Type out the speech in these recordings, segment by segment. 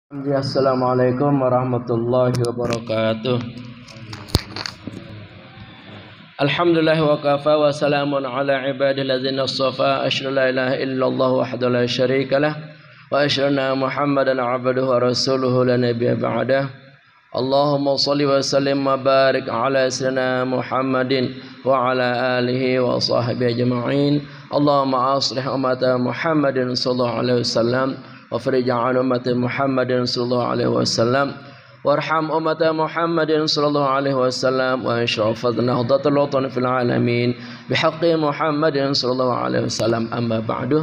Assalamualaikum warahmatullahi wabarakatuh. Alhamdulillah wa kafa wa salamun ala ibadil ladzina astafa asyhadu la ilaha illallah wahdahu la syarika lah wa asyhadu anna Muhammadan abduhu wa rasuluhu la nabiyya ba'dah. Allahumma shalli wa sallim wa barik ala sayyidina Muhammadin wa ala alihi wa sahbihi ajma'in. Allahumma aslih ummata Muhammadin sallallahu alaihi wasallam wa farij an ummati Muhammadin sallallahu alaihi wasallam warham ummata Muhammadin sallallahu alaihi wasallam wa insyrafat nahdatul watan fil alamin bihaqqi Muhammadin sallallahu alaihi wasallam. Amma ba'du.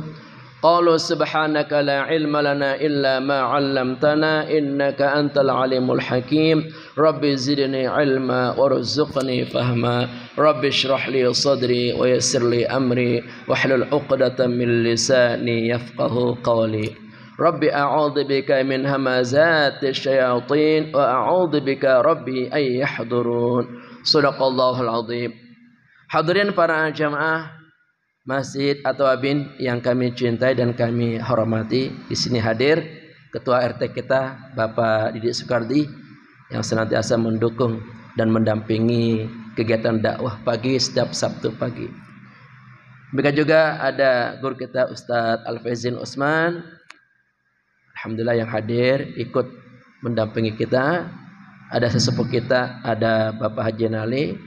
Qalu subhanaka la ilma lana illa ma 'allamtana innaka antal alimul hakim. Rabbi zidni ilma warzuqni fahma. Rabbi shrah li sadri wa yassir li amri wahlul 'uqdatam min lisani yafqahu qawli. Rabbi a'udzu bika min hamazati syayatin wa a'udzu bika rabbi ay yahdurun. Shadaqallahul azim. Hadirin para jamaah masjid atau abin yang kami cintai dan kami hormati, di sini hadir Ketua RT kita Bapak Didik Soekardi yang senantiasa mendukung dan mendampingi kegiatan dakwah pagi setiap Sabtu pagi. Begitu juga ada guru kita Ustadz Alfazin Usman, alhamdulillah yang hadir ikut mendampingi kita. Ada sesepuh kita, ada Bapak Haji Nali,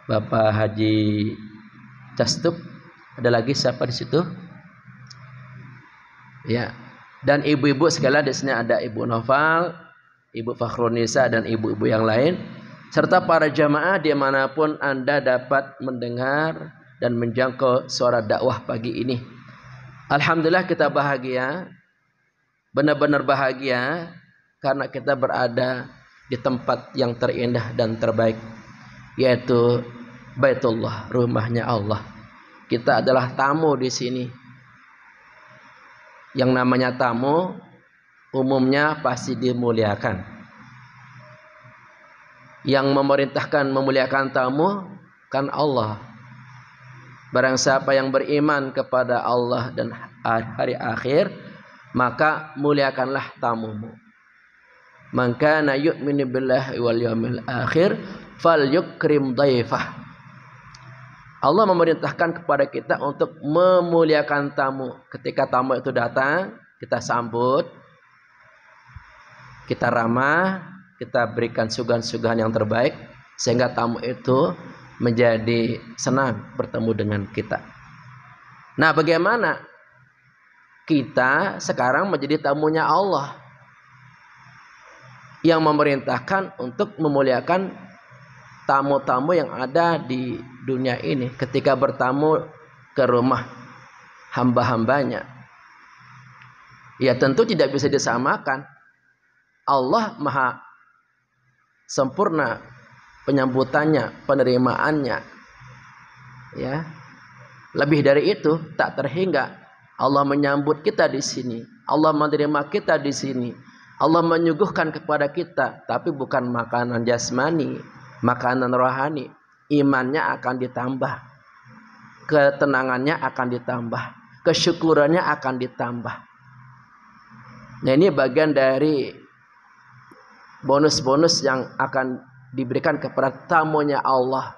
Bapak Haji Castup, ada lagi siapa di situ? Ya, dan ibu-ibu sekalian di sini ada Ibu Noval, Ibu Fakhrunisa dan ibu-ibu yang lain, serta para jamaah dimanapun Anda dapat mendengar dan menjangkau suara dakwah pagi ini. Alhamdulillah kita bahagia, benar-benar bahagia karena kita berada di tempat yang terindah dan terbaik, yaitu Baitullah, rumahnya Allah. Kita adalah tamu di sini. Yang namanya tamu umumnya pasti dimuliakan. Yang memerintahkan memuliakan tamu kan Allah. Barang siapa yang beriman kepada Allah dan hari akhir, maka muliakanlah tamumu. Man kana yu'minu billahi wal yawmil akhir falyukrim dhaifah. Allah memerintahkan kepada kita untuk memuliakan tamu. Ketika tamu itu datang, kita sambut, kita ramah, kita berikan suguhan-suguhan yang terbaik sehingga tamu itu menjadi senang bertemu dengan kita. Nah, bagaimana kita sekarang menjadi tamunya Allah yang memerintahkan untuk memuliakan tamu-tamu yang ada di dunia ini ketika bertamu ke rumah hamba-hambanya. Ya tentu tidak bisa disamakan. Allah maha sempurna penyambutannya, penerimaannya. Ya. Lebih dari itu tak terhingga. Allah menyambut kita di sini. Allah menerima kita di sini. Allah menyuguhkan kepada kita, tapi bukan makanan jasmani, makanan rohani. Imannya akan ditambah, ketenangannya akan ditambah, kesyukurannya akan ditambah. Nah, ini bagian dari bonus-bonus yang akan diberikan kepada tamunya Allah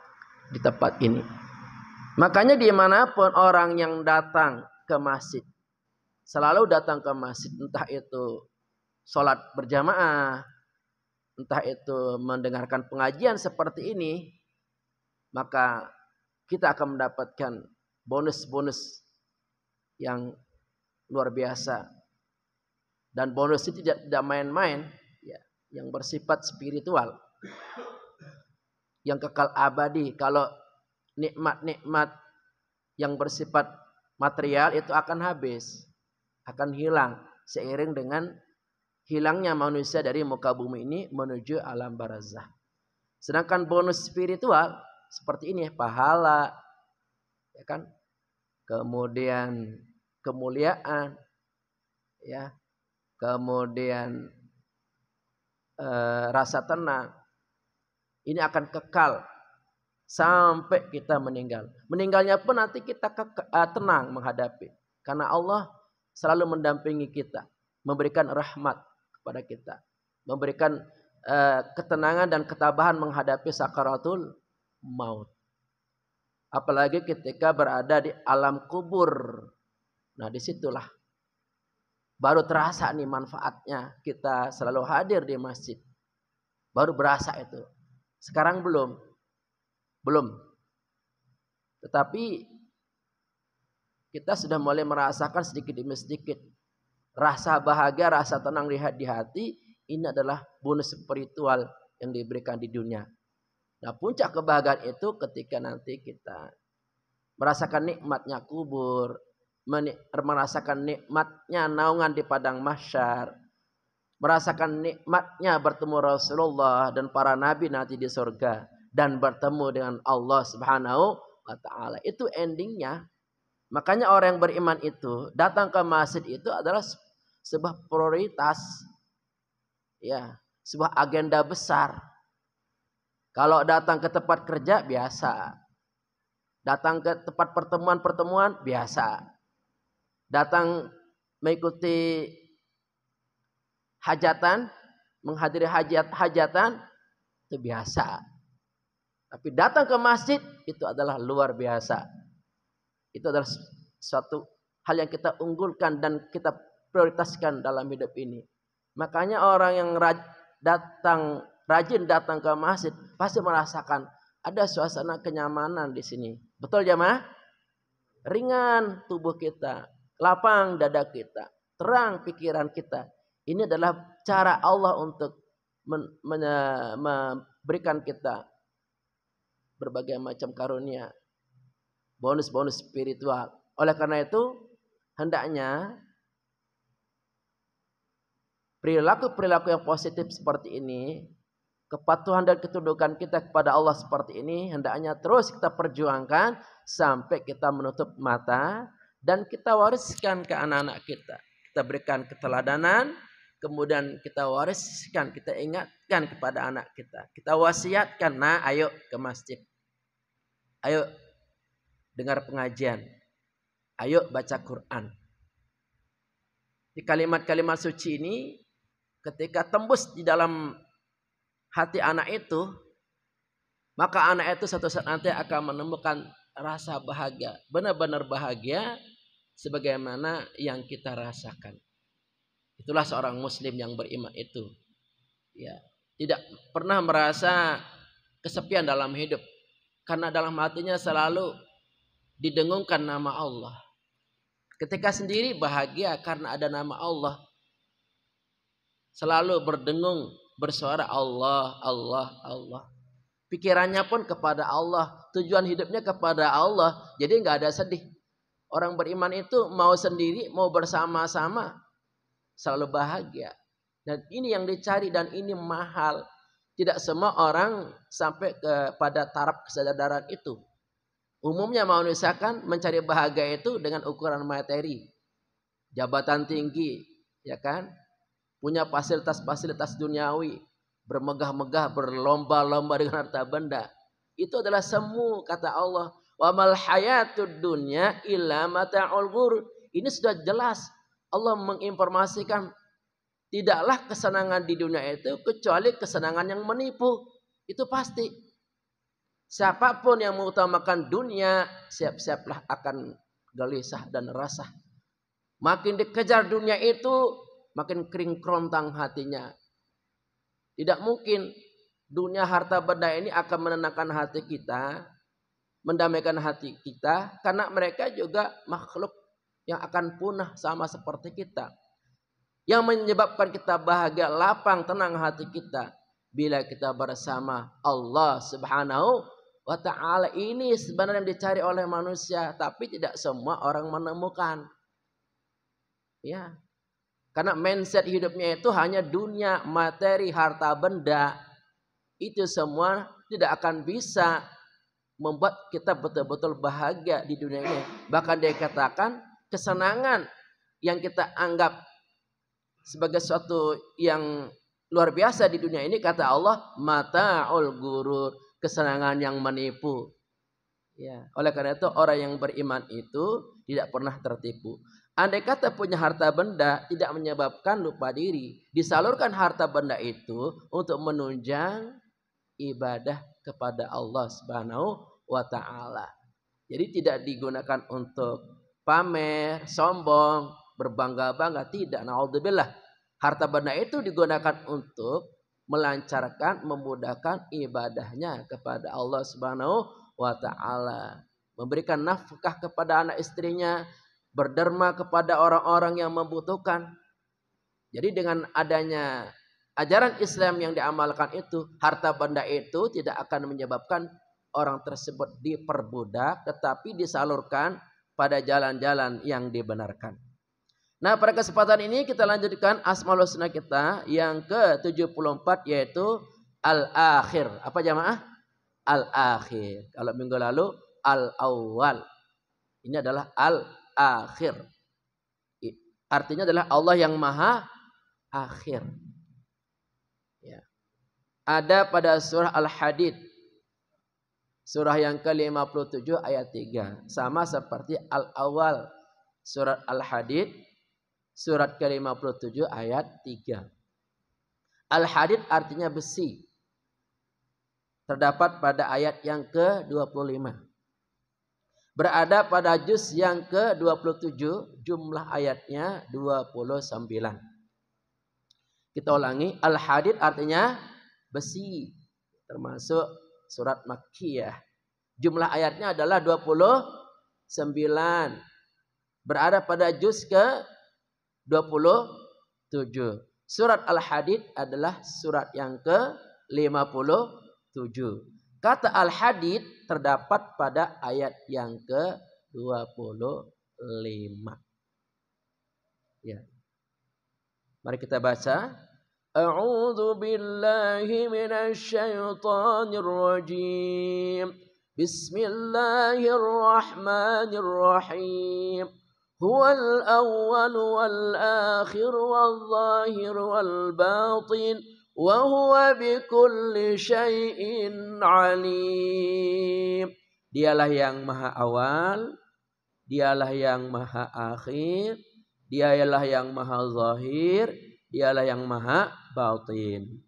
di tempat ini. Makanya dimanapun orang yang datang ke masjid, selalu datang ke masjid, entah itu sholat berjamaah, entah itu mendengarkan pengajian seperti ini, maka kita akan mendapatkan bonus-bonus yang luar biasa. Dan bonus itu tidak main-main, ya, yang bersifat spiritual, yang kekal abadi. Kalau nikmat-nikmat yang bersifat material itu akan habis, akan hilang seiring dengan hilangnya manusia dari muka bumi ini menuju alam barzah. Sedangkan bonus spiritual seperti ini, pahala, ya kan, kemudian kemuliaan, ya, kemudian rasa tenang, ini akan kekal sampai kita meninggal. Meninggalnya pun nanti kita tenang menghadapi, karena Allah selalu mendampingi kita, memberikan rahmat, kepada kita. Memberikan ketenangan dan ketabahan menghadapi sakaratul maut. Apalagi ketika berada di alam kubur. Nah, disitulah baru terasa nih manfaatnya kita selalu hadir di masjid. Baru berasa itu. Sekarang belum. Tetapi kita sudah mulai merasakan sedikit demi sedikit. Rasa bahagia, rasa tenang di hati. Ini adalah bonus spiritual yang diberikan di dunia. Nah, puncak kebahagiaan itu ketika nanti kita merasakan nikmatnya kubur, merasakan nikmatnya naungan di padang mahsyar, merasakan nikmatnya bertemu Rasulullah dan para nabi nanti di surga, dan bertemu dengan Allah Subhanahu wa taala. Itu endingnya. Makanya orang yang beriman itu datang ke masjid itu adalah sebuah prioritas. Ya, sebuah agenda besar. Kalau datang ke tempat kerja biasa. Datang ke tempat pertemuan-pertemuan biasa. Datang mengikuti hajatan, menghadiri hajatan itu biasa. Tapi datang ke masjid itu adalah luar biasa. Itu adalah suatu hal yang kita unggulkan dan kita prioritaskan dalam hidup ini. Makanya orang yang rajin datang ke masjid pasti merasakan ada suasana kenyamanan di sini. Betul jamaah? Ringan tubuh kita, lapang dada kita, terang pikiran kita. Ini adalah cara Allah untuk memberikan kita berbagai macam karunia, bonus-bonus spiritual. Oleh karena itu, hendaknya perilaku-perilaku yang positif seperti ini, kepatuhan dan ketundukan kita kepada Allah seperti ini, hendaknya terus kita perjuangkan sampai kita menutup mata dan kita wariskan ke anak-anak kita. Kita berikan keteladanan, kemudian kita wariskan, kita ingatkan kepada anak kita. Kita wasiatkan, nah ayo ke masjid. Ayo dengar pengajian. Ayo baca Quran. Di kalimat-kalimat suci ini, ketika tembus di dalam hati anak itu, maka anak itu suatu saat nanti akan menemukan rasa bahagia. Benar-benar bahagia sebagaimana yang kita rasakan. Itulah seorang muslim yang beriman itu. Ya, tidak pernah merasa kesepian dalam hidup. Karena dalam hatinya selalu didengungkan nama Allah. Ketika sendiri bahagia karena ada nama Allah. Selalu berdengung, bersuara Allah, Allah, Allah. Pikirannya pun kepada Allah. Tujuan hidupnya kepada Allah. Jadi nggak ada sedih. Orang beriman itu mau sendiri, mau bersama-sama. Selalu bahagia. Dan ini yang dicari dan ini mahal. Tidak semua orang sampai kepada taraf kesadaran itu. Umumnya manusia kan mencari bahagia itu dengan ukuran materi. Jabatan tinggi, ya kan? Punya fasilitas-fasilitas duniawi. Bermegah-megah, berlomba-lomba dengan harta benda. Itu adalah semu, kata Allah. Wa mal hayatud dunya illa mata'ul ghurur. Ini sudah jelas. Allah menginformasikan tidaklah kesenangan di dunia itu kecuali kesenangan yang menipu. Itu pasti. Siapapun yang mengutamakan dunia, siap-siaplah akan gelisah dan resah. Makin dikejar dunia itu, makin kering kerontang hatinya. Tidak mungkin dunia harta benda ini akan menenangkan hati kita, mendamaikan hati kita, karena mereka juga makhluk yang akan punah sama seperti kita. Yang menyebabkan kita bahagia, lapang, tenang hati kita bila kita bersama Allah Subhanahu wa ta'ala. Ini sebenarnya yang dicari oleh manusia, tapi tidak semua orang menemukan. Ya. Karena mindset hidupnya itu hanya dunia, materi, harta benda. Itu semua tidak akan bisa membuat kita betul-betul bahagia di dunia ini. Bahkan dia katakan kesenangan yang kita anggap sebagai sesuatu yang luar biasa di dunia ini, kata Allah, mata'ul ghurur, kesenangan yang menipu. Ya, oleh karena itu orang yang beriman itu tidak pernah tertipu. Andai kata punya harta benda tidak menyebabkan lupa diri. Disalurkan harta benda itu untuk menunjang ibadah kepada Allah Subhanahu wa taala. Jadi tidak digunakan untuk pamer, sombong, berbangga-bangga, tidak. Naudzubillah. Harta benda itu digunakan untuk melancarkan, memudahkan ibadahnya kepada Allah Subhanahu wa taala. Memberikan nafkah kepada anak istrinya, berderma kepada orang-orang yang membutuhkan. Jadi dengan adanya ajaran Islam yang diamalkan itu, harta benda itu tidak akan menyebabkan orang tersebut diperbudak, tetapi disalurkan pada jalan-jalan yang dibenarkan. Nah, pada kesempatan ini kita lanjutkan Asmaul Husna kita yang ke-74 yaitu Al-Akhir. Apa jamaah? Al-Akhir. Kalau minggu lalu Al-Awwal. Ini adalah Al-Akhir. Artinya adalah Allah yang Maha Akhir. Ya. Ada pada surah Al-Hadid. Surah yang ke-57 ayat 3. Sama seperti Al-Awwal. Surat Al-Hadid. Surat ke-57 ayat 3. Al-Hadid artinya besi. Terdapat pada ayat yang ke-25. Berada pada juz yang ke-27. Jumlah ayatnya 29. Kita ulangi. Al-Hadid artinya besi. Termasuk surat Makkiyah. Jumlah ayatnya adalah 29. Berada pada juz ke-27. Surat Al-Hadid adalah surat yang ke-57. Kata Al-Hadid terdapat pada ayat yang ke-25. Ya. Mari kita baca. A'udzu billahi minasy syaithanir rajim. Bismillahirrahmanirrahim. Huwal awwal wal akhir wal zahir wal batin wa huwa bikulli syai'in alim. Dialah yang maha awal, dialah yang maha akhir, dialah yang maha zahir, dialah yang maha batin.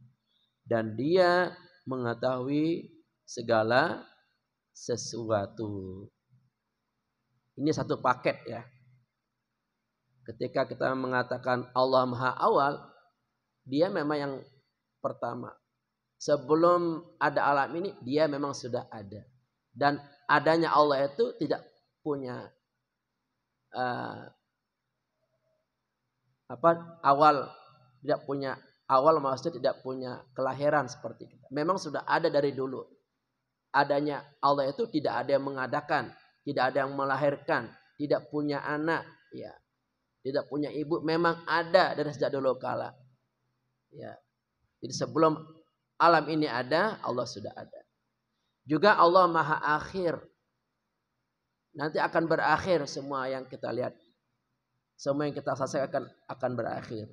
Dan dia mengetahui segala sesuatu. Ini satu paket ya. Ketika kita mengatakan Allah Maha Awal, dia memang yang pertama. Sebelum ada alam ini, dia memang sudah ada. Dan adanya Allah itu tidak punya awal, tidak punya awal, maksudnya tidak punya kelahiran seperti kita. Memang sudah ada dari dulu. Adanya Allah itu tidak ada yang mengadakan, tidak ada yang melahirkan, tidak punya anak, ya. Tidak punya ibu, memang ada dari sejak dulu kala. Ya. Jadi sebelum alam ini ada, Allah sudah ada. Juga Allah Maha Akhir. Nanti akan berakhir semua yang kita lihat. Semua yang kita saksikan akan berakhir.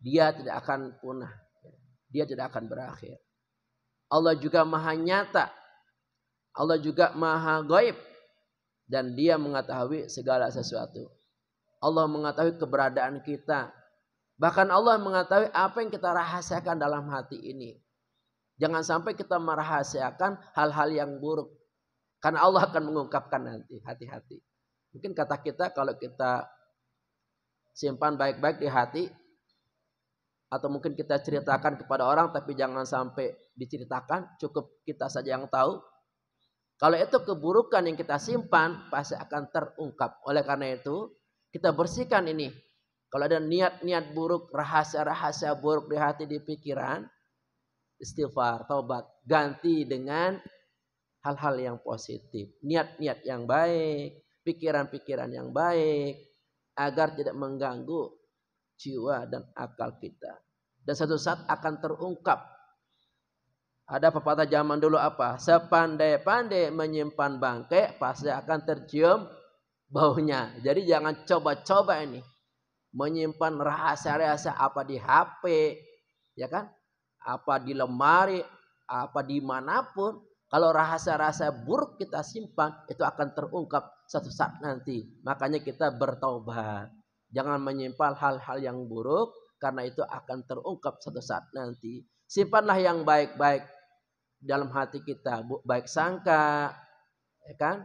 Dia tidak akan punah. Dia tidak akan berakhir. Allah juga Maha Nyata. Allah juga Maha Gaib. Dan dia mengetahui segala sesuatu. Allah mengetahui keberadaan kita. Bahkan Allah mengetahui apa yang kita rahasiakan dalam hati ini. Jangan sampai kita merahasiakan hal-hal yang buruk. Karena Allah akan mengungkapkan nanti. Hati-hati. Mungkin kata kita kalau kita simpan baik-baik di hati. Atau mungkin kita ceritakan kepada orang tapi jangan sampai diceritakan. Cukup kita saja yang tahu. Kalau itu keburukan yang kita simpan pasti akan terungkap. Oleh karena itu kita bersihkan ini. Kalau ada niat-niat buruk, rahasia-rahasia buruk di hati, di pikiran, istighfar, taubat, ganti dengan hal-hal yang positif. Niat-niat yang baik, pikiran-pikiran yang baik, agar tidak mengganggu jiwa dan akal kita. Dan satu saat akan terungkap. Ada pepatah zaman dulu apa? Sepandai-pandai menyimpan bangkai, pasti akan tercium baunya. Jadi jangan coba-coba ini menyimpan rahasia-rahasia apa di HP, ya kan? Apa di lemari, apa dimanapun. Kalau rasa-rasa buruk kita simpan, itu akan terungkap satu saat nanti. Makanya kita bertaubat. Jangan menyimpan hal-hal yang buruk, karena itu akan terungkap satu saat nanti. Simpanlah yang baik-baik dalam hati kita, baik sangka, ya kan?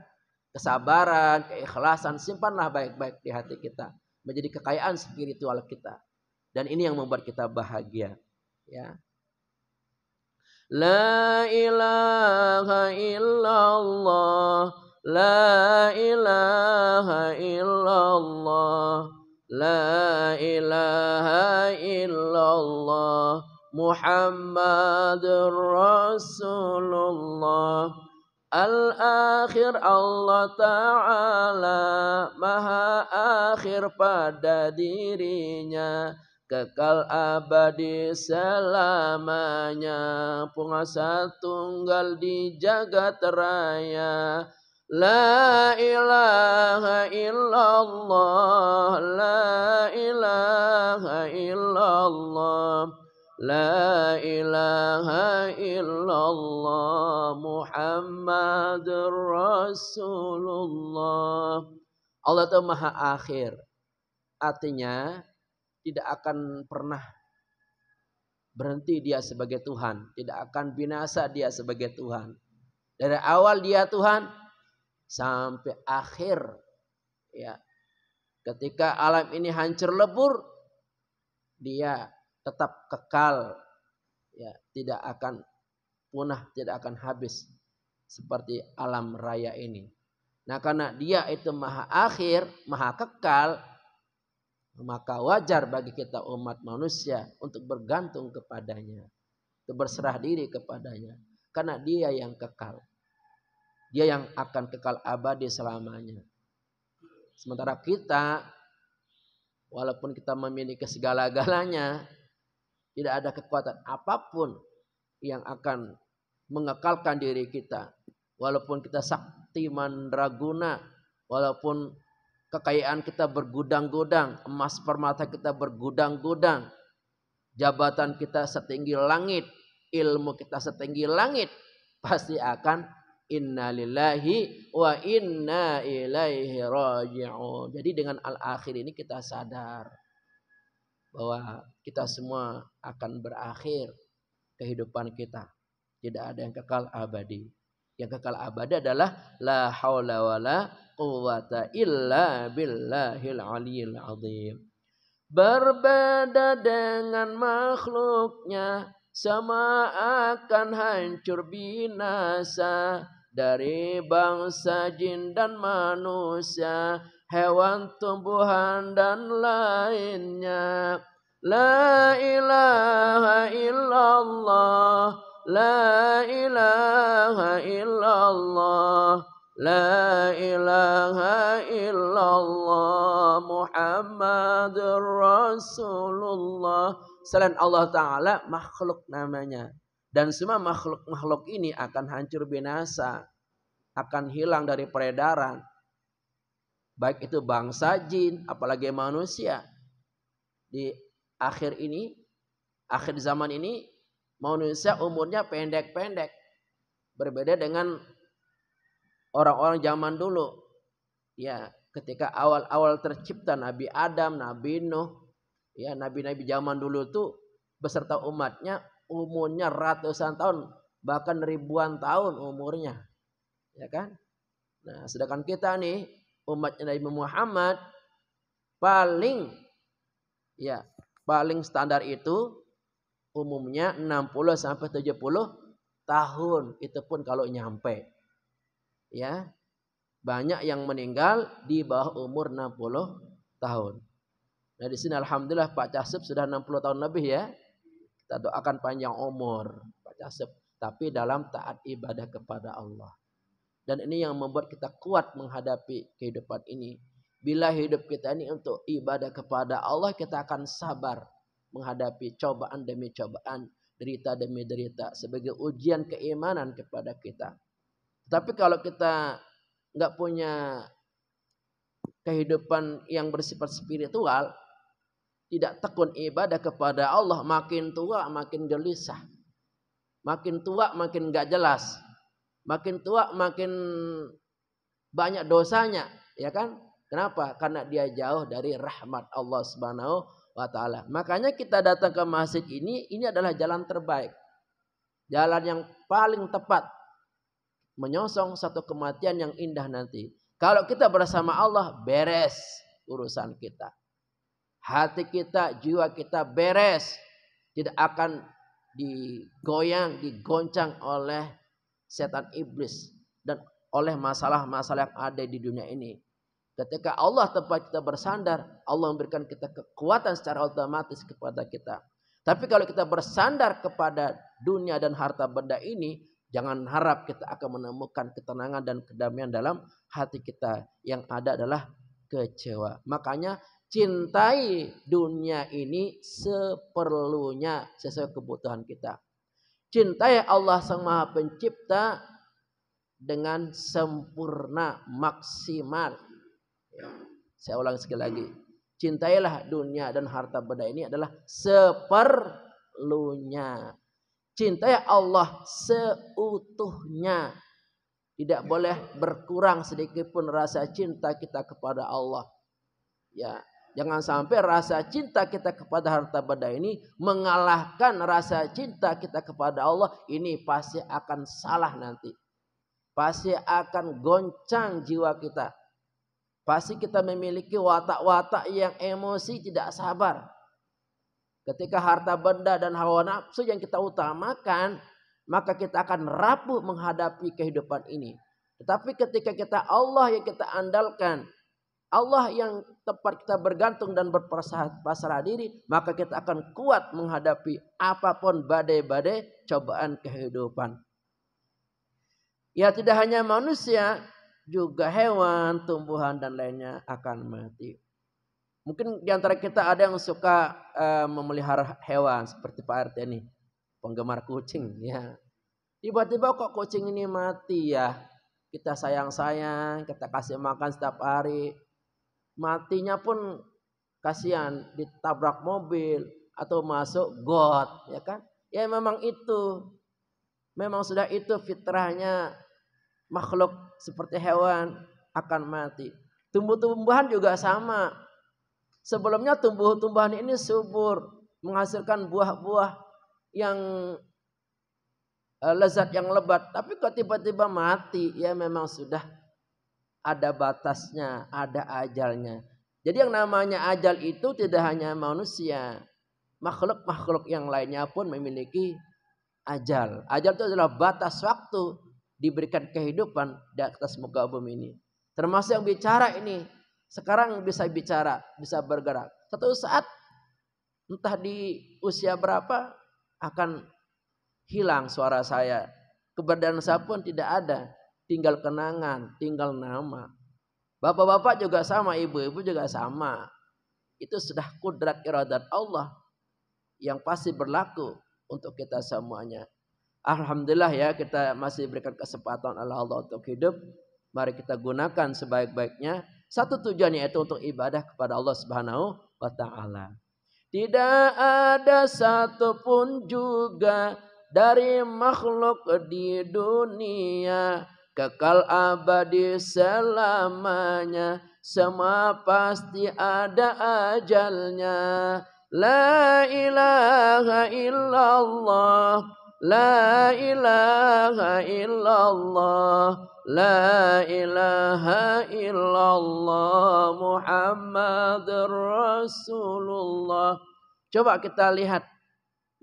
Kesabaran, keikhlasan, simpanlah baik-baik di hati kita. Menjadi kekayaan spiritual kita. Dan ini yang membuat kita bahagia. Ya. La ilaha illallah, la ilaha illallah, la ilaha illallah, Muhammadur Rasulullah. Al-akhir Allah Ta'ala, maha akhir pada dirinya, kekal abadi selamanya, penguasa tunggal di jagat raya. La ilaha illallah, la ilaha illallah, la ilaha illallah, Muhammadur Rasulullah. Allah itu maha akhir. Artinya tidak akan pernah berhenti dia sebagai Tuhan. Tidak akan binasa dia sebagai Tuhan. Dari awal dia Tuhan sampai akhir. Ya. Ketika alam ini hancur lebur, dia tetap kekal. Ya, tidak akan punah, tidak akan habis seperti alam raya ini. Nah, karena dia itu maha akhir, maha kekal, maka wajar bagi kita umat manusia untuk bergantung kepadanya, untuk berserah diri kepadanya, karena dia yang kekal, dia yang akan kekal abadi selamanya. Sementara kita, walaupun kita memiliki segala-galanya, tidak ada kekuatan apapun yang akan mengekalkan diri kita. Walaupun kita sakti mandraguna, walaupun kekayaan kita bergudang-gudang, emas permata kita bergudang-gudang, jabatan kita setinggi langit, ilmu kita setinggi langit, pasti akan innalillahi wa inna ilaihi raji'un. Jadi dengan al-akhir ini kita sadar bahwa kita semua akan berakhir kehidupan kita. Tidak ada yang kekal abadi. Yang kekal abadi adalah la haula wala quwwata illa billahil aliyil azim. Berbeda dengan makhluknya, sama akan hancur binasa. Dari bangsa jin dan manusia, hewan, tumbuhan dan lainnya. La ilaha illallah, la ilaha illallah, la ilaha illallah, Muhammadur Rasulullah. Selain Allah Ta'ala, makhluk namanya. Dan semua makhluk-makhluk ini akan hancur binasa, akan hilang dari peredaran. Baik itu bangsa jin, apalagi manusia. Di akhir ini, akhir zaman ini, manusia umurnya pendek-pendek. Berbeda dengan orang-orang zaman dulu. Ya, ketika awal-awal tercipta Nabi Adam, Nabi Nuh, ya, nabi-nabi zaman dulu tuh beserta umatnya umurnya ratusan tahun, bahkan ribuan tahun umurnya. Ya kan? Nah, sedangkan kita nih umat Nabi Muhammad paling standar itu umumnya 60 sampai 70 tahun, itu pun kalau nyampe. Ya. Banyak yang meninggal di bawah umur 60 tahun. Nah, di sini alhamdulillah Pak Casep sudah 60 tahun lebih ya. Kita doakan panjang umur Pak Casep, tapi dalam taat ibadah kepada Allah. Dan ini yang membuat kita kuat menghadapi kehidupan ini. Bila hidup kita ini untuk ibadah kepada Allah, kita akan sabar menghadapi cobaan demi cobaan, derita demi derita, sebagai ujian keimanan kepada kita. Tapi kalau kita nggak punya kehidupan yang bersifat spiritual, tidak tekun ibadah kepada Allah, makin tua makin gelisah, makin tua makin nggak jelas. Makin tua makin banyak dosanya, ya kan? Kenapa? Karena dia jauh dari rahmat Allah Subhanahu wa taala. Makanya kita datang ke masjid ini adalah jalan terbaik. Jalan yang paling tepat menyongsong satu kematian yang indah nanti. Kalau kita bersama Allah, beres urusan kita. Hati kita, jiwa kita beres. Tidak akan digoyang, digoncang oleh setan iblis dan oleh masalah-masalah yang ada di dunia ini. Ketika Allah tempat kita bersandar, Allah memberikan kita kekuatan secara otomatis kepada kita. Tapi kalau kita bersandar kepada dunia dan harta benda ini, jangan harap kita akan menemukan ketenangan dan kedamaian dalam hati kita. Yang ada adalah kecewa. Makanya cintai dunia ini seperlunya sesuai kebutuhan kita. Cintai Allah Sang Maha Pencipta dengan sempurna, maksimal. Ya, saya ulang sekali lagi. Cintailah dunia dan harta benda ini adalah seperlunya. Cintai Allah seutuhnya. Tidak boleh berkurang sedikit pun rasa cinta kita kepada Allah. Ya, jangan sampai rasa cinta kita kepada harta benda ini mengalahkan rasa cinta kita kepada Allah. Ini pasti akan salah nanti. Pasti akan goncang jiwa kita. Pasti kita memiliki watak-watak yang emosi tidak sabar. Ketika harta benda dan hawa nafsu yang kita utamakan, maka kita akan rapuh menghadapi kehidupan ini. Tetapi ketika kita Allah yang kita andalkan, Allah yang tempat kita bergantung dan berpasrah diri, maka kita akan kuat menghadapi apapun badai-badai cobaan kehidupan. Ya, tidak hanya manusia, juga hewan, tumbuhan dan lainnya akan mati. Mungkin di antara kita ada yang suka memelihara hewan seperti Pak RT ini, penggemar kucing ya. Tiba-tiba kok kucing ini mati ya. Kita sayang-sayang, kita kasih makan setiap hari. Matinya pun kasihan, ditabrak mobil atau masuk got, ya kan? Ya memang itu. Memang sudah itu fitrahnya makhluk seperti hewan akan mati. Tumbuh-tumbuhan juga sama. Sebelumnya tumbuh-tumbuhan ini subur, menghasilkan buah-buah yang lezat yang lebat. Tapi kok tiba-tiba mati, ya memang sudah ada batasnya, ada ajalnya. Jadi yang namanya ajal itu tidak hanya manusia. Makhluk-makhluk yang lainnya pun memiliki ajal. Ajal itu adalah batas waktu diberikan kehidupan di atas muka bumi ini. Termasuk yang bicara ini. Sekarang bisa bicara, bisa bergerak. Satu saat entah di usia berapa akan hilang suara saya. Keberadaan saya pun tidak ada. Tinggal kenangan, tinggal nama. Bapak-bapak juga sama, ibu-ibu juga sama. Itu sudah kudrat iradat Allah yang pasti berlaku untuk kita semuanya. Alhamdulillah ya, kita masih berikan kesempatan Allah untuk hidup. Mari kita gunakan sebaik-baiknya. Satu tujuannya itu untuk ibadah kepada Allah Subhanahu wa taala. Tidak ada satupun juga dari makhluk di dunia kekal abadi selamanya. Semua pasti ada ajalnya. La ilaha illallah. La ilaha illallah, la ilaha illallah, Muhammadur Rasulullah. Coba kita lihat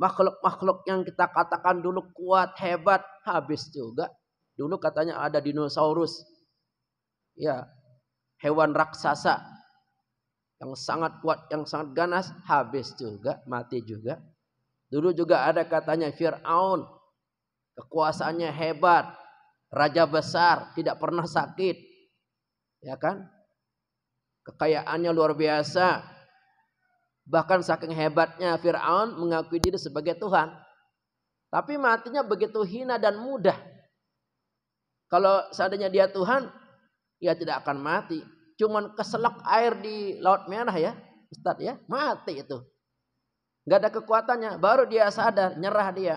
makhluk-makhluk yang kita katakan dulu kuat, hebat, habis juga. Dulu katanya ada dinosaurus. Ya, hewan raksasa yang sangat kuat, yang sangat ganas, habis juga, mati juga. Dulu juga ada katanya Fir'aun, kekuasaannya hebat, raja besar, tidak pernah sakit, ya kan? Kekayaannya luar biasa. Bahkan saking hebatnya Fir'aun mengakui diri sebagai Tuhan. Tapi matinya begitu hina dan mudah. Kalau seandainya dia Tuhan, ya tidak akan mati. Cuman keselak air di Laut Merah ya, Ustaz ya, mati itu. Gak ada kekuatannya, baru dia sadar, nyerah dia.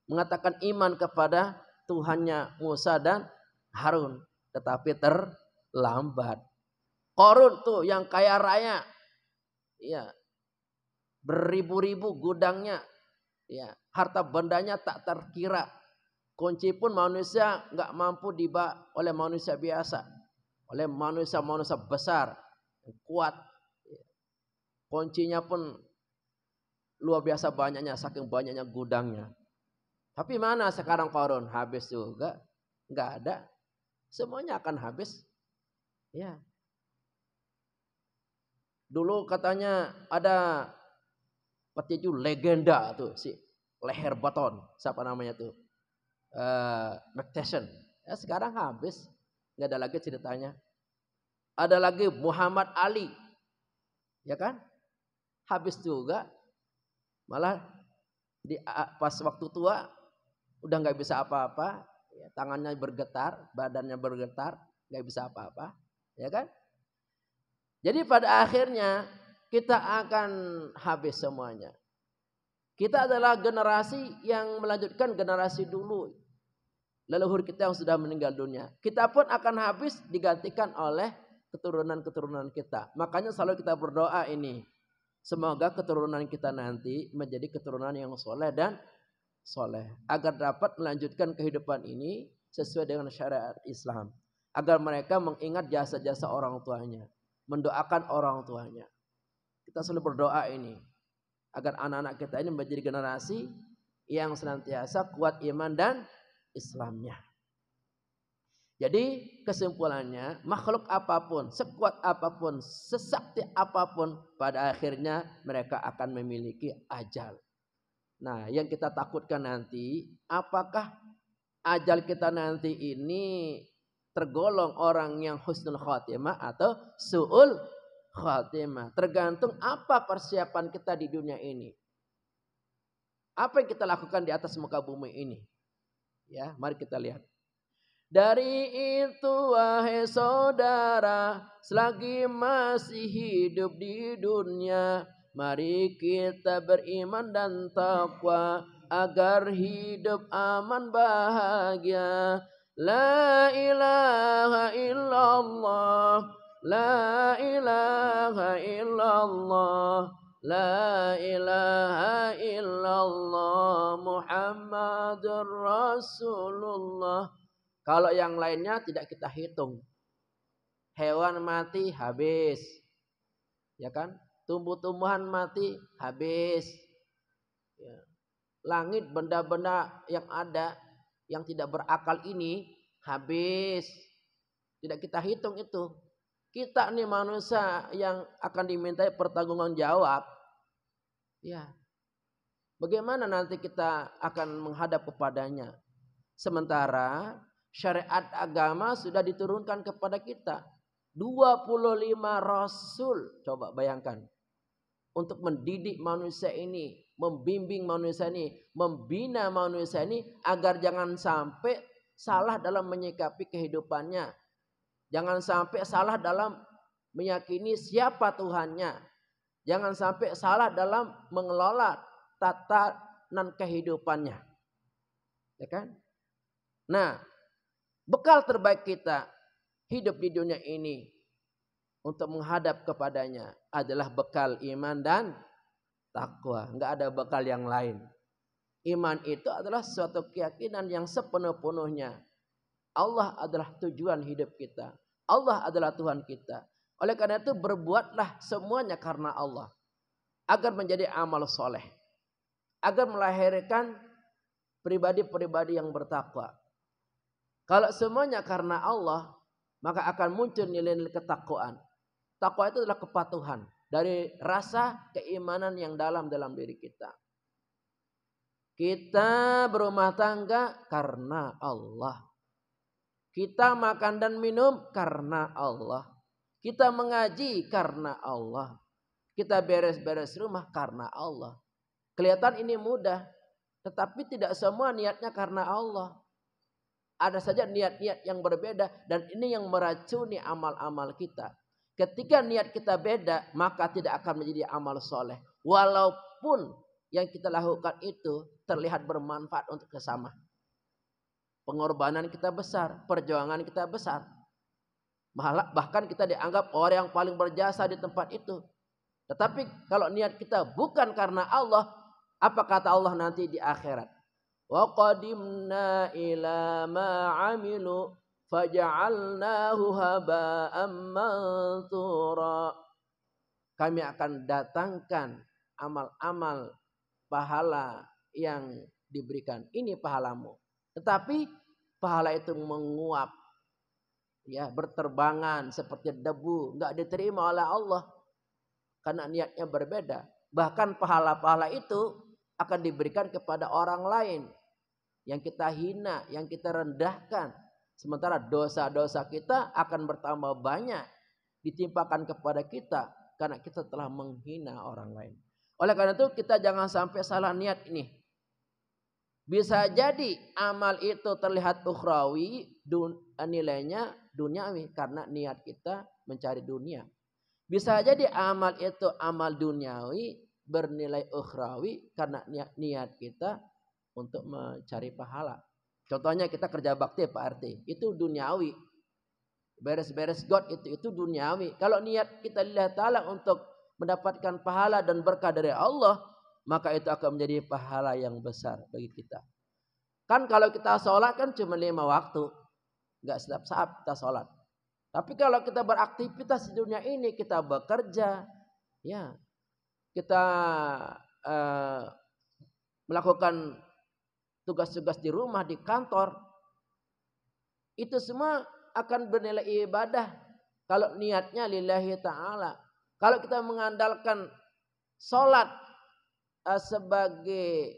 Mengatakan iman kepada Tuhannya Musa dan Harun. Tetapi terlambat. Qarun tuh yang kaya raya. Ya, beribu-ribu gudangnya. Ya, harta bendanya tak terkira. Kunci pun manusia nggak mampu dibawa oleh manusia biasa. Oleh manusia-manusia besar. Kuat. Kuncinya pun luar biasa banyaknya. Saking banyaknya gudangnya. Tapi mana sekarang Qarun? Habis juga. Nggak ada. Semuanya akan habis. Ya. Dulu katanya ada petinju legenda tuh si leher baton. Siapa namanya tuh? Mike Tyson. Ya, sekarang habis. Nggak ada lagi ceritanya. Ada lagi Muhammad Ali. Ya kan? Habis juga. Malah pas waktu tua udah nggak bisa apa-apa. Ya, tangannya bergetar, badannya bergetar, nggak bisa apa-apa. Ya kan? Jadi pada akhirnya kita akan habis semuanya. Kita adalah generasi yang melanjutkan generasi dulu. Leluhur kita yang sudah meninggal dunia. Kita pun akan habis digantikan oleh keturunan-keturunan kita. Makanya selalu kita berdoa ini. Semoga keturunan kita nanti menjadi keturunan yang soleh dan soleh. Agar dapat melanjutkan kehidupan ini sesuai dengan syariat Islam. Agar mereka mengingat jasa-jasa orang tuanya. Mendoakan orang tuanya. Kita selalu berdoa ini. Agar anak-anak kita ini menjadi generasi yang senantiasa kuat iman dan Islamnya. Jadi kesimpulannya makhluk apapun, sekuat apapun, sesakti apapun pada akhirnya mereka akan memiliki ajal. Nah yang kita takutkan nanti apakah ajal kita nanti ini tergolong orang yang husnul khatimah atau su'ul khatimah. Tergantung apa persiapan kita di dunia ini. Apa yang kita lakukan di atas muka bumi ini. Ya, mari kita lihat. Dari itu wahai saudara, selagi masih hidup di dunia, mari kita beriman dan takwa agar hidup aman bahagia. La ilaha illallah, la ilaha illallah, la ilaha illallah, Muhammadur Rasulullah. Kalau yang lainnya tidak kita hitung. Hewan mati habis. Ya kan? Tumbuh-tumbuhan mati habis. Ya. Langit benda-benda yang ada yang tidak berakal ini habis. Tidak kita hitung itu. Kita nih manusia yang akan dimintai pertanggungan jawab. Ya. Bagaimana nanti kita akan menghadap kepadanya? Sementara syariat agama sudah diturunkan kepada kita. 25 rasul. Coba bayangkan. Untuk mendidik manusia ini. Membimbing manusia ini. Membina manusia ini. Agar jangan sampai salah dalam menyikapi kehidupannya. Jangan sampai salah dalam meyakini siapa Tuhannya. Jangan sampai salah dalam mengelola tatanan kehidupannya. Ya kan? Nah, bekal terbaik kita hidup di dunia ini untuk menghadap kepadanya adalah bekal iman dan takwa. Enggak ada bekal yang lain. Iman itu adalah suatu keyakinan yang sepenuh-penuhnya Allah adalah tujuan hidup kita. Allah adalah Tuhan kita. Oleh karena itu berbuatlah semuanya karena Allah. Agar menjadi amal soleh. Agar melahirkan pribadi-pribadi yang bertakwa. Kalau semuanya karena Allah, maka akan muncul nilai-nilai ketakwaan. Takwa itu adalah kepatuhan dari rasa keimanan yang dalam diri kita. Kita berumah tangga karena Allah. Kita makan dan minum karena Allah. Kita mengaji karena Allah. Kita beres-beres rumah karena Allah. Kelihatan ini mudah, tetapi tidak semua niatnya karena Allah. Ada saja niat-niat yang berbeda dan ini yang meracuni amal-amal kita. Ketika niat kita beda, maka tidak akan menjadi amal soleh. Walaupun yang kita lakukan itu terlihat bermanfaat untuk sesama. pengorbanan kita besar, perjuangan kita besar. Bahkan kita dianggap orang yang paling berjasa di tempat itu. Tetapi kalau niat kita bukan karena Allah, apa kata Allah nanti di akhirat? Wa qadimna ila ma 'amilu faja'alnahu haba'an manthura. Kami akan datangkan amal-amal pahala yang diberikan. Ini pahalamu. Tetapi pahala itu menguap, ya, berterbangan seperti debu, enggak diterima oleh Allah karena niatnya berbeda. Bahkan pahala-pahala itu akan diberikan kepada orang lain yang kita hina, yang kita rendahkan. Sementara dosa-dosa kita akan bertambah banyak ditimpakan kepada kita karena kita telah menghina orang lain. Oleh karena itu kita jangan sampai salah niat ini. Bisa jadi amal itu terlihat ukhrawi, nilainya duniawi karena niat kita mencari dunia. Bisa jadi amal itu amal duniawi bernilai ukhrawi karena niat kita untuk mencari pahala. Contohnya kita kerja bakti Pak RT, itu duniawi. Beres-beres God itu duniawi. Kalau niat kita lillahi ta'ala untuk mendapatkan pahala dan berkah dari Allah, maka itu akan menjadi pahala yang besar bagi kita. Kan kalau kita sholat kan cuma 5 waktu. Enggak setiap saat kita sholat. Tapi kalau kita beraktivitas di dunia ini, kita bekerja, ya, kita melakukan tugas-tugas di rumah, di kantor, itu semua akan bernilai ibadah kalau niatnya lillahi ta'ala. Kalau kita mengandalkan sholat sebagai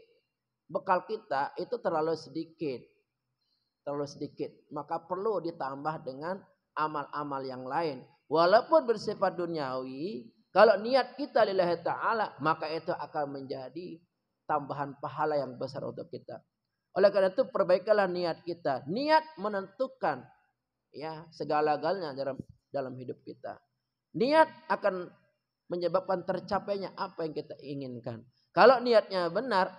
bekal kita, itu terlalu sedikit. Maka perlu ditambah dengan amal-amal yang lain. Walaupun bersifat duniawi, kalau niat kita lillahi ta'ala, maka itu akan menjadi tambahan pahala yang besar untuk kita. Oleh karena itu perbaikilah niat kita. Niat menentukan, ya, segala-galanya dalam hidup kita. Niat akan menyebabkan tercapainya apa yang kita inginkan. Kalau niatnya benar,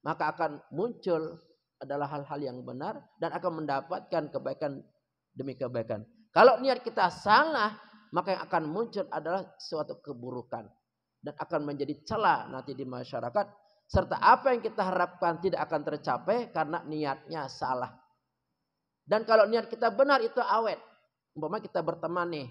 maka akan muncul adalah hal-hal yang benar dan akan mendapatkan kebaikan demi kebaikan. Kalau niat kita salah, maka yang akan muncul adalah suatu keburukan dan akan menjadi celah nanti di masyarakat, serta apa yang kita harapkan tidak akan tercapai karena niatnya salah. Dan kalau niat kita benar itu awet. Umpama kita berteman nih,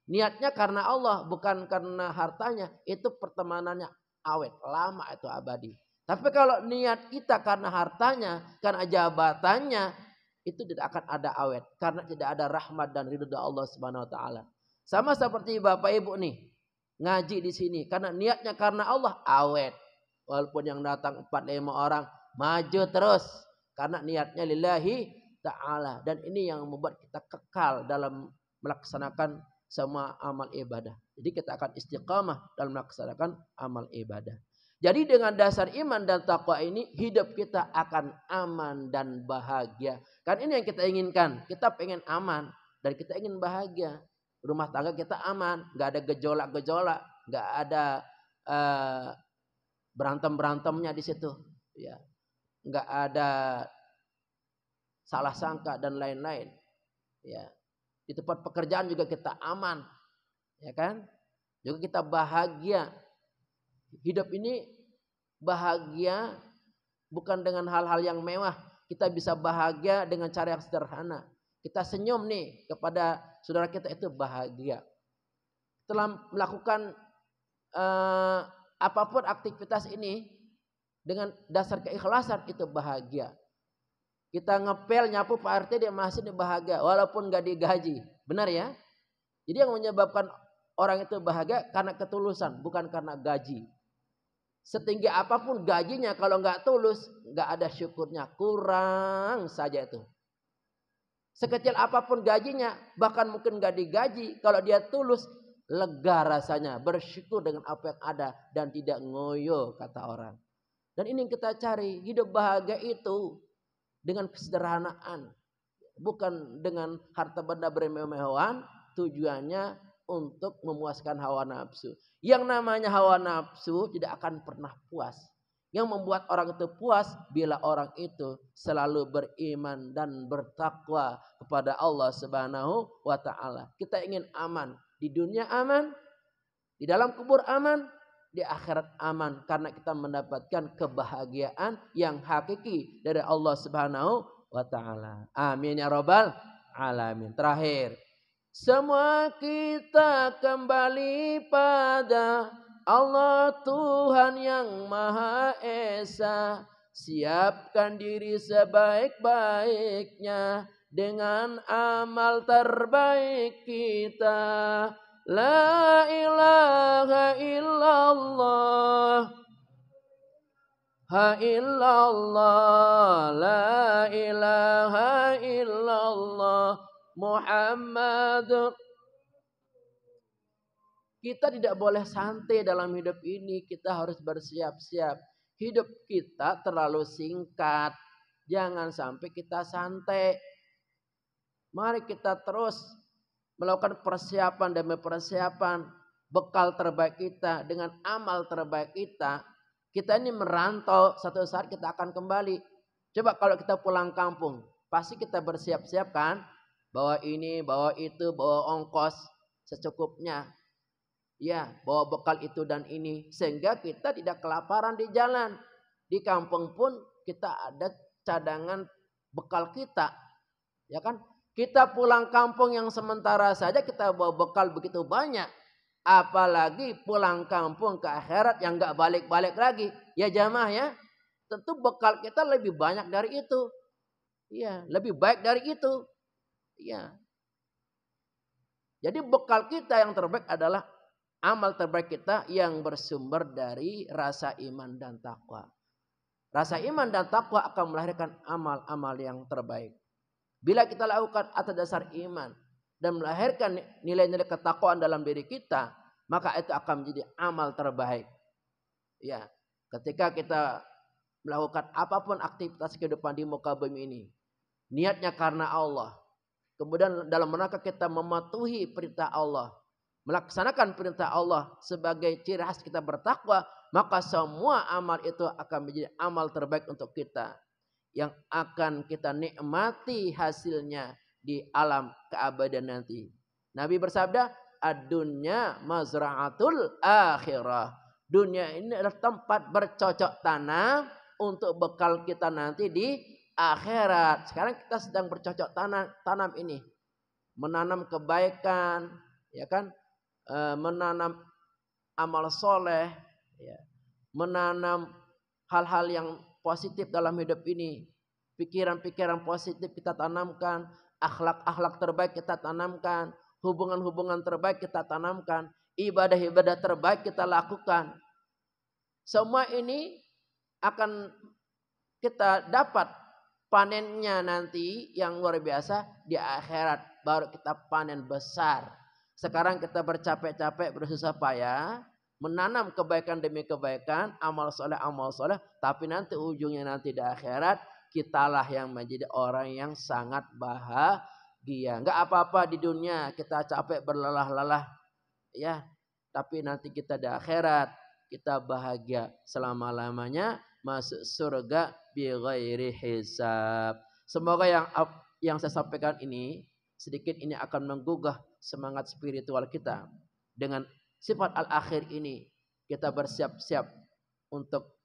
niatnya karena Allah bukan karena hartanya, itu pertemanannya awet, lama, itu abadi. Tapi kalau niat kita karena hartanya, karena jabatannya, itu tidak akan ada awet karena tidak ada rahmat dan ridha Allah Subhanahu wa taala. Sama seperti Bapak Ibu nih, ngaji di sini karena niatnya karena Allah, awet. Walaupun yang datang 4-5 orang, maju terus karena niatnya lillahi ta'ala. Dan ini yang membuat kita kekal dalam melaksanakan semua amal ibadah. Jadi kita akan istiqamah dalam melaksanakan amal ibadah. Jadi dengan dasar iman dan takwa ini, hidup kita akan aman dan bahagia. Kan ini yang kita inginkan. Kita pengen aman dan kita ingin bahagia. Rumah tangga kita aman, nggak ada gejolak-gejolak, nggak ada berantem-berantemnya di situ, ya, nggak ada salah sangka dan lain-lain, ya. Di tempat pekerjaan juga kita aman, ya kan? Juga kita bahagia. Hidup ini bahagia bukan dengan hal-hal yang mewah. Kita bisa bahagia dengan cara yang sederhana. Kita senyum nih kepada saudara kita, itu bahagia. Setelah melakukan apapun aktivitas ini dengan dasar keikhlasan, itu bahagia. Kita ngepel nyapu Pak RT dia masih bahagia walaupun gak digaji. Benar ya? Jadi yang menyebabkan orang itu bahagia karena ketulusan, bukan karena gaji. Setinggi apapun gajinya, kalau gak tulus, gak ada syukurnya, kurang saja itu. Sekecil apapun gajinya, bahkan mungkin gak digaji, kalau dia tulus, lega rasanya, bersyukur dengan apa yang ada dan tidak ngoyo, kata orang. Dan ini yang kita cari, hidup bahagia itu dengan kesederhanaan, bukan dengan harta benda bermewah-mewahan. Tujuannya untuk memuaskan hawa nafsu. Yang namanya hawa nafsu tidak akan pernah puas. Yang membuat orang itu puas bila orang itu selalu beriman dan bertakwa kepada Allah Subhanahu wa taala. Kita ingin aman, di dunia aman, di dalam kubur aman, di akhirat aman karena kita mendapatkan kebahagiaan yang hakiki dari Allah Subhanahu wa taala. Amin ya rabbal alamin. Terakhir, semua kita kembali pada Allah Tuhan yang Maha Esa. Siapkan diri sebaik-baiknya dengan amal terbaik kita. La ilaha illallah, ha illallah, la ilaha illallah, Muhammadur. Kita tidak boleh santai dalam hidup ini, kita harus bersiap-siap. Hidup kita terlalu singkat, jangan sampai kita santai. Mari kita terus melakukan persiapan demi persiapan, bekal terbaik kita dengan amal terbaik kita. Kita ini merantau, satu saat kita akan kembali. Coba kalau kita pulang kampung, pasti kita bersiap-siap kan? Bawa ini, bawa itu, bawa ongkos secukupnya. Ya, bawa bekal itu dan ini. Sehingga kita tidak kelaparan di jalan. Di kampung pun kita ada cadangan bekal kita. Ya kan? Kita pulang kampung yang sementara saja kita bawa bekal begitu banyak. Apalagi pulang kampung ke akhirat yang gak balik-balik lagi. Ya jamaah ya. Tentu bekal kita lebih banyak dari itu. Iya, lebih baik dari itu. Iya. Jadi bekal kita yang terbaik adalah amal terbaik kita yang bersumber dari rasa iman dan takwa. Rasa iman dan takwa akan melahirkan amal-amal yang terbaik. Bila kita lakukan atas dasar iman dan melahirkan nilai-nilai ketakwaan dalam diri kita, maka itu akan menjadi amal terbaik. Ya, ketika kita melakukan apapun aktivitas kehidupan di muka bumi ini, niatnya karena Allah. Kemudian dalam rangka kita mematuhi perintah Allah, melaksanakan perintah Allah sebagai ciri khas kita bertakwa, maka semua amal itu akan menjadi amal terbaik untuk kita. Yang akan kita nikmati hasilnya di alam keabadian nanti. Nabi bersabda, ad-dunya mazra'atul akhirah. Dunia ini adalah tempat bercocok tanam untuk bekal kita nanti di akhirat. Sekarang kita sedang bercocok tanam ini. Menanam kebaikan, ya kan? Menanam amal soleh, ya. Menanam hal-hal yang positif dalam hidup ini. Pikiran-pikiran positif kita tanamkan. Akhlak-akhlak terbaik kita tanamkan. Hubungan-hubungan terbaik kita tanamkan. Ibadah-ibadah terbaik kita lakukan. Semua ini akan kita dapat panennya nanti yang luar biasa di akhirat. Baru kita panen besar. Sekarang kita bercapek-capek, bersusah payah. Menanam kebaikan demi kebaikan, amal soleh, tapi nanti ujungnya nanti di akhirat kitalah yang menjadi orang yang sangat bahagia. Enggak apa-apa di dunia kita capek berlelah-lelah, ya, tapi nanti kita di akhirat kita bahagia selama-lamanya masuk surga bi ghairi hisab. Semoga yang saya sampaikan ini sedikit ini akan menggugah semangat spiritual kita dengan sifat al-akhir ini. Kita bersiap-siap untuk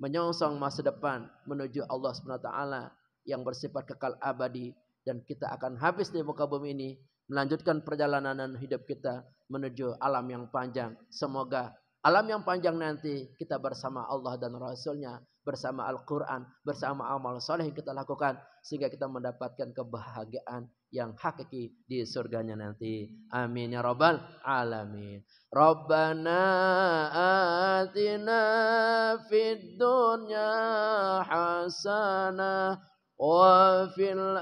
menyongsong masa depan menuju Allah SWT yang bersifat kekal abadi. Dan kita akan habis di muka bumi ini melanjutkan perjalanan hidup kita menuju alam yang panjang. Semoga alam yang panjang nanti kita bersama Allah dan Rasulnya, bersama Al-Quran, bersama amal soleh yang kita lakukan, sehingga kita mendapatkan kebahagiaan yang hakiki di surganya nanti. Amin ya rabbal alamin. Rabbana atina fid dunya hasanah wa fil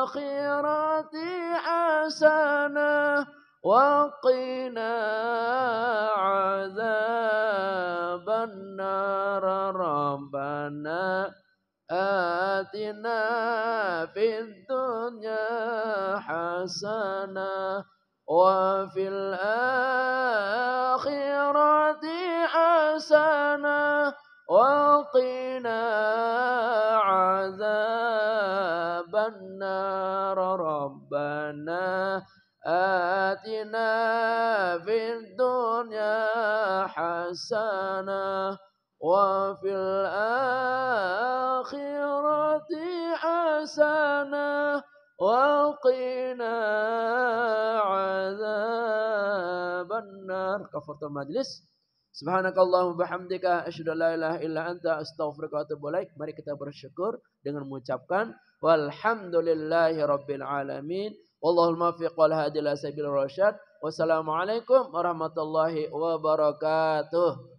akhirati hasanah wa qina azaban nar. Rabbana atina fid dunya hasanah wa fil akhirati hasanah وقنا عذاب النار ربنا آتنا في الدنيا حسنة وفي الآخرة حسنة وقنا عذاب النار. كفرت المجلس. Subhanakallahumma bihamdika asyhadu an la ilaha illa anta astaghfiruka wa atubu ilaik. Mari kita bersyukur dengan mengucapkan walhamdulillahi rabbil alamin. Wallahul muwaffiq wal hadi ila sabilir rasyad. Wassalamualaikum warahmatullahi wabarakatuh.